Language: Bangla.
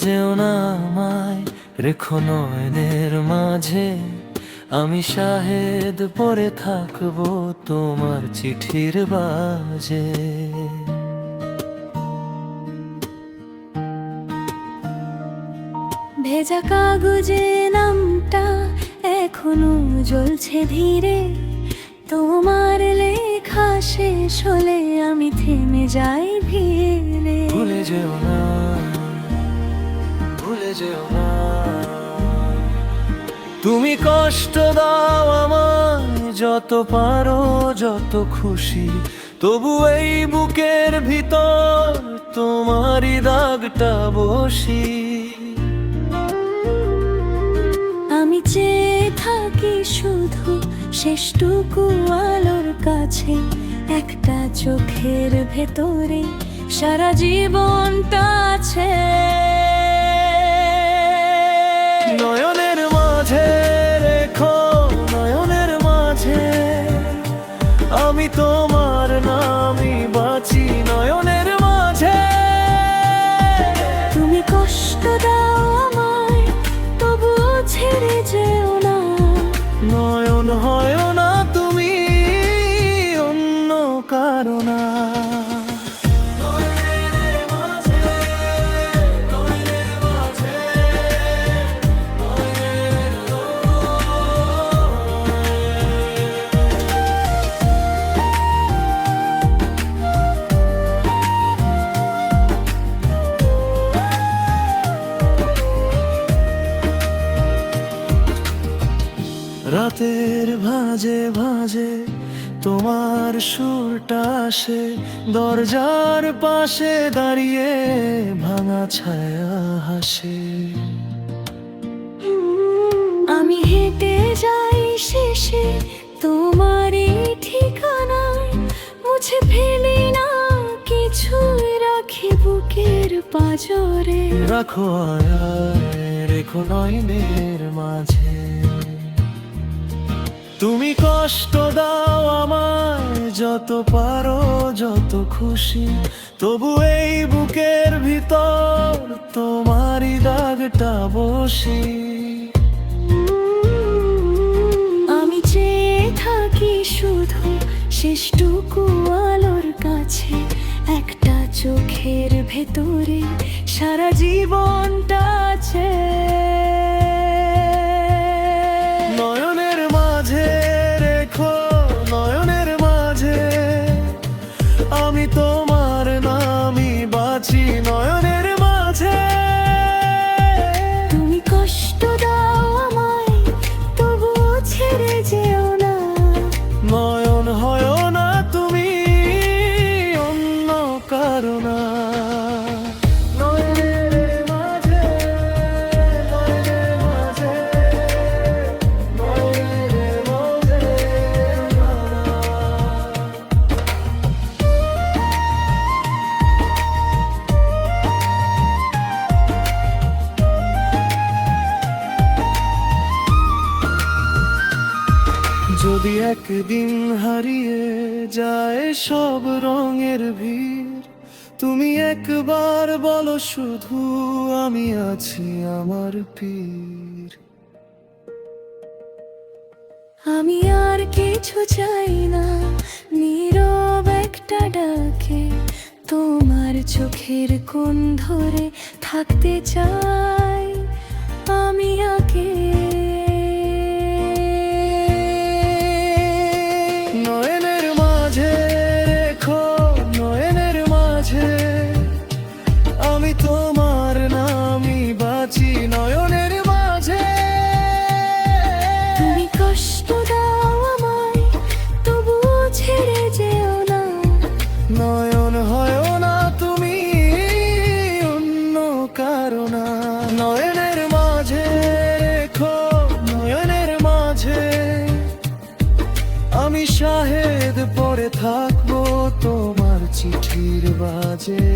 যেও না আমায়, রেখো নয়নের মাঝে। আমি শাহেদ পরে থাকবো তোমার চিঠির বাজে। ভেজা কাগজে নামটা এখনো জ্বলছে ধীরে। তোমার লেখা শেষ হলে আমি থেমে যাই ধীরে। ভুলে যেও না, ভুলে যেও না। তুমি কষ্ট দাও আমায় যত পারো, যত খুশি, তবু এই বুকের ভিতর তোমারই দাগটা বসি। আমি চেয়ে থাকি শুধু শেষটুকু আলোর কাছে, একটা চোখের ভেতরে সারা জীবনটা আছে। নয়নের মাঝে রেখো, নয়নের মাঝে আমি তোমার নামই বাঁচি। নয়নের মাঝে তুমি কষ্ট দাও আমায়, তবুও ছেড়ে যেও না। নয়ন হয় না তুমি অন্য কারো না। রাতের ভাঁজে ভাঁজে তোমার সুরটা আসে, দরজার পাশে দাঁড়িয়ে ভাঙা ছায়া হাসে। আমি হেঁটে যাই শেষে তোমারই ঠিকানায়, মুছে ফেলি না কিছুই, রাখি বুকের পাঁজরে। রাখো আয়ায়, রেখো নয়নের মাঝে। তুমি কষ্ট দাও আমায় যত পারো, যত খুশি, তবু এই বুকের ভিতর তোমারই দাগটা বসি। আমি চেয়ে থাকি শুধু শেষটুকু আলোর কাছে, একটা চোখের ভেতরে সারা জীবনটা আছে। নয়নের মাঝে রেখো, নয়নের মাঝে আমি তোমার নামই বাঁচি। নয়নের মাঝে তুমি কষ্ট দাও আমায়, তবুও ছেড়ে যেও না। নয়ন হয় না তুমি অন্য কারো না। নয়নের মাঝে, নয়নের মাঝে, নয়নের মাঝে। যদি একদিন হারিয়ে যায় সব রঙের ভিড়, তুমি একবার বলো শুধু আমি আছি আমার পীর। আমি আর কিছু চাই না, নীরব একটা ডাকে তোমার চোখের কোণ ধরে থাকতে চাই আমি আগে। নয়নের মাঝে রেখো, নয়নের মাঝে আমি তোমার নামই বাঁচি। নয়নের মাঝে তুমি কষ্ট দাও আমায়, তবুও ছেড়ে যেও না। নয়ন হয় না তুমি অন্য কারো না। নয়নের মাঝে রেখো, নয়নের মাঝে আমি শাহেদ পরে থাকবো তোমার চিঠির বাজে।